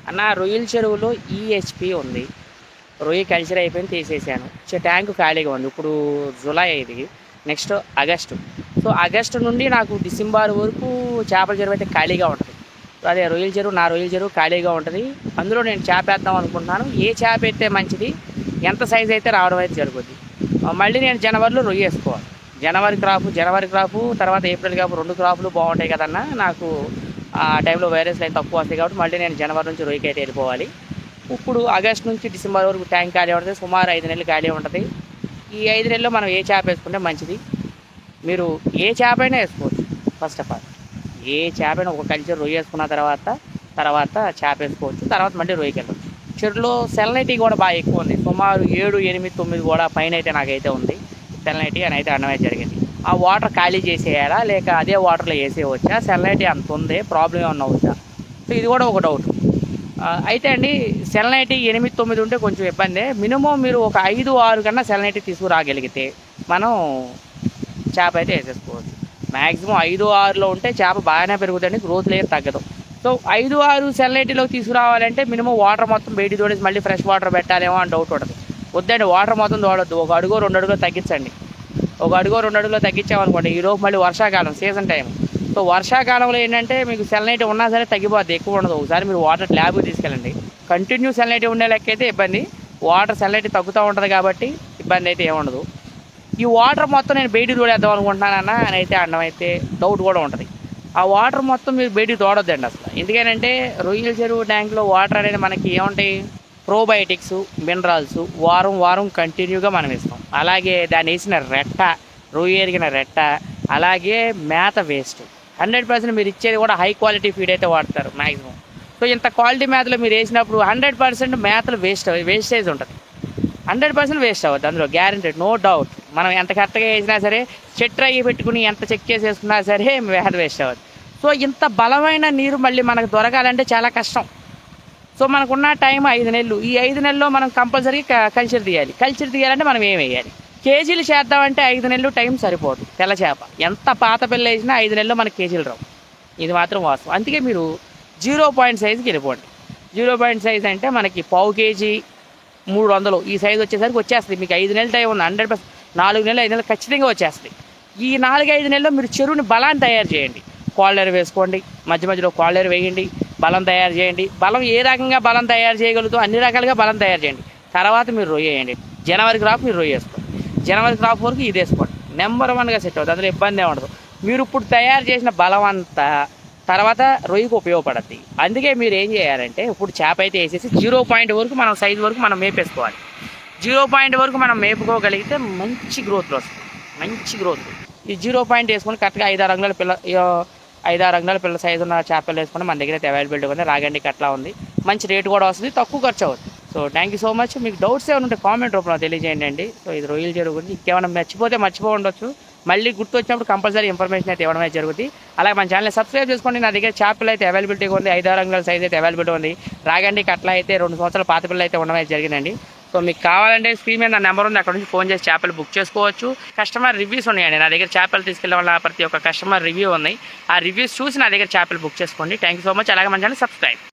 అన్న రొయ్యల చెరువులో ఈహెచ్పి ఉంది. రొయ్య కల్చర్ అయిపోయింది, తీసేసాను. ట్యాంకు ఖాళీగా ఉంది. ఇప్పుడు జూలై ఇది, నెక్స్ట్ ఆగస్టు. సో ఆగస్టు నుండి నాకు డిసెంబర్ వరకు చేపల చెరువు అయితే ఖాళీగా ఉంటుంది. అదే రొయ్యల చెరువు, నా రొయ్యల చెరువు ఖాళీగా ఉంటుంది. అందులో నేను చేప వేద్దాం అనుకుంటున్నాను. ఏ చేప అయితే మంచిది, ఎంత సైజ్ అయితే రావడం అయితే జరుగుద్ది. మళ్ళీ నేను జనవరిలో రొయ్య వేసుకోవాలి. జనవరి క్రాపు తర్వాత ఏప్రిల్ క్రాపు, 2 క్రాపులు బాగుంటాయి కదన్నా. నాకు ఆ టైంలో వైరస్లు అయితే తక్కువ వస్తాయి కాబట్టి మళ్ళీ నేను జనవరి నుంచి రొయ్యకి అయితే వెళ్ళిపోవాలి. ఇప్పుడు ఆగస్ట్ నుంచి డిసెంబర్ వరకు ట్యాంక్ ఖాళీ ఉంటుంది. సుమారు 5 నెలలు ఖాళీ ఉంటుంది. ఈ 5 నెలల్లో మనం ఏ చేప వేసుకుంటే మంచిది? మీరు ఏ చేప అయినా వేసుకోవచ్చు. ఫస్ట్ ఆఫ్ ఆల్ ఏ చేప అయినా ఒక కల్చర్ రొయ్య వేసుకున్న తర్వాత చేప వేసుకోవచ్చు. తర్వాత మళ్ళీ రొయ్యకి వెళ్ళచ్చు. చెరువులో సెలనైటీ కూడా బాగా ఎక్కువ ఉంది. సుమారు 7, 8, 9 కూడా పైన అయితే నాకైతే ఉంది సెలనైటీ అని అయితే అనడం జరిగింది. ఆ వాటర్ ఖాళీ చేసేయాలా లేక అదే వాటర్లో వేసేయవచ్చా? సెలనైటీ అంత ఉంది, ప్రాబ్లం ఏమన్నా అవుతా? సో ఇది కూడా ఒక డౌట్. అయితే అండి, సెలనైటీ 8, 9 ఉంటే కొంచెం ఇబ్బందే. మినిమం మీరు ఒక 5, 6 కన్నా సెలనైటీ తీసుకురాగలిగితే మనం చేప అయితే వేసేసుకోవచ్చు. మ్యాక్సిమం 5, 6లో ఉంటే చేప బాగానే పెరుగుతుంది, గ్రోత్ లేదు, తగ్గదు. సో 5, 6 సెలనైటీలోకి తీసుకురావాలంటే మినిమం వాటర్ మొత్తం బయటికి తోడేసి మళ్ళీ ఫ్రెష్ వాటర్ పెట్టాలేమో అని డౌట్ ఉంటుంది. వద్దండి, వాటర్ మొత్తం తోడొద్దు. 1 అడుగు 2 అడుగులు తగ్గించండి. 1 అడుగు 2 అడుగులో తగ్గించామనుకోండి, ఈరోజు మళ్ళీ వర్షాకాలం సీజన్ టైం. సో వర్షాకాలంలో ఏంటంటే మీకు సెలనైటీ ఉన్నా సరే తగ్గిపోద్ది, ఎక్కువ ఉండదు. ఒకసారి మీరు వాటర్ ల్యాబ్కి తీసుకెళ్ళండి. కంటిన్యూ సెలనైటీ ఉండే లెక్క అయితే ఇబ్బంది. వాటర్ సెలనైటీ తగ్గుతూ ఉంటుంది కాబట్టి ఇబ్బంది అయితే ఏముండదు. ఈ వాటర్ మొత్తం నేను బయటికి తోడేద్దాం అనుకుంటున్నానన్న అని అయితే అన్నం అయితే డౌట్ కూడా ఉంటుంది. ఆ వాటర్ మొత్తం మీరు బయటికి తోడొద్దండి అసలు. ఎందుకంటే రొయ్యల చెరువు ట్యాంక్లో వాటర్ అనేది మనకి ఏముంటాయి, ప్రోబయోటిక్స్, మినరల్స్ వారం కంటిన్యూగా మనం ఇస్తాం. అలాగే దాన్ని వేసిన రెట్ట, రొయ్య ఎరిగిన రెట్ట, అలాగే మేత వేస్ట్ 100% మీరు ఇచ్చేది కూడా హై క్వాలిటీ ఫీడ్ అయితే వాడతారు మ్యాక్సిమం. సో ఇంత క్వాలిటీ మేతలు మీరు వేసినప్పుడు 100% మేతలు వేస్టేజ్ ఉంటుంది. 100% వేస్ట్ అవ్వద్దు, అందులో గ్యారెంటెడ్, నో డౌట్. మనం ఎంత కరెక్ట్గా వేసినా సరే, చెట్టు అయ్యి పెట్టుకుని ఎంత చెక్ చేసేసుకున్నా సరే మేత వేస్ట్ అవ్వద్దు. సో ఇంత బలమైన నీరు మళ్ళీ మనకు దొరకాలంటే చాలా కష్టం. సో మనకున్న టైం 5 నెలలు. ఈ 5 నెలల్లో మనం కంపల్సరీగా కల్చర్ తీయాలంటే మనం ఏం వేయాలి? కేజీలు చేద్దామంటే 5 నెలలు టైం సరిపోదు. తెల్ల చేప ఎంత పాత పిల్ల వేసినా 5 నెలల్లో మనకి కేజీలు రావు. ఇది మాత్రం వాస్తవం. అందుకే మీరు 0 పాయింట్ సైజుకి వెళ్ళిపోండి. 0 పాయింట్ సైజ్ అంటే మనకి పావు కేజీ 300 ఈ సైజు వచ్చేస్తుంది. మీకు 5 నెలలు టైం ఉంది. 100%, 4 నెలలు 5 నెలలు ఖచ్చితంగా వచ్చేస్తుంది. ఈ 4-5 నెలల్లో మీరు చెరువుని బలాన్ని తయారు చేయండి. కాలర్ వేసుకోండి, మధ్యలో కాలర్ వేయండి, బలం తయారు చేయండి. బలం ఏ రకంగా బలం తయారు చేయగలుగుతాం అన్ని రకాలుగా బలం తయారు చేయండి. తర్వాత మీరు రొయ్య వేయండి. జనవరి క్రాప్ మీరు రొయ్య వేసుకోండి. జనవరి క్రాప్ వరకు ఇది వేసుకోండి. నెంబర్ 1గా సెట్ అవుతుంది, అందులో ఇబ్బంది ఉండదు. మీరు ఇప్పుడు తయారు చేసిన బలం అంతా తర్వాత రొయ్యకు ఉపయోగపడుద్ది. అందుకే మీరు ఏం చేయాలంటే, ఇప్పుడు చేప అయితే వేసేసి 0 పాయింట్ వరకు మనం సైజు వరకు మనం మేపేసుకోవాలి. 0 పాయింట్ వరకు మనం మేపుకోగలిగితే మంచి గ్రోత్లు వస్తుంది, మంచి గ్రోత్. ఈ 0 పాయింట్ వేసుకొని కరెక్ట్గా 5-6 అంగుళాల పిల్ల సైజు ఉన్న చేపలు వేసుకొని మన దగ్గర అయితే అవైలబిలిటీ ఉంది. రాగండి అట్లా ఉంది, మంచి రేటు కూడా వస్తుంది, తక్కువ ఖర్చు అవుతుంది. So thank you so much. మీకు డౌట్స్ ఏమైనా ఉంటే కామెంట్ రూపంలో తెలియజేయండి అండి. సో ఇది రొయ్యల చెరువు గురించి ఇంకేమైనా మర్చిపోయి ఉండొచ్చు. మళ్ళీ గుర్తు వచ్చినప్పుడు కంపల్సరీ ఇన్ఫర్మేషన్ అయితే ఇవ్వడమే జరుగుతుంది. అలాగే మన ఛానల్ సబ్స్క్రైబ్ చేసుకోండి. నా దగ్గర చేపలు అయితే అవైలబిలిటీగా ఉంది, 5-6 అంగుళాల సైజ్ అయితే అవైలబిలిటీ ఉంది. రాగండి అట్లా అయితే 2 సంవత్సరాల పాత పిల్లలు అయితే ఉండడం జరిగిందండి. సో మీకు కావాలంటే స్క్రీన్ మీద నా నెంబర్ ఉంది, అక్కడ నుంచి ఫోన్ చేసి చేపలు బుక్ చేసుకోవచ్చు. కస్టమర్ రివ్యూస్ ఉన్నాయండి నా దగ్గర. చేపలు తీసుకెళ్ళే వాళ్ళ ప్రతి ఒక్క కస్టమర్ రివ్యూ ఉన్నాయి. ఆ రివ్యూస్ చూసి నా దగ్గర చేపలు బుక్ చేసుకోండి. Thank you so much. అలాగే మన ఛానల్ సబ్స్క్రైబ్.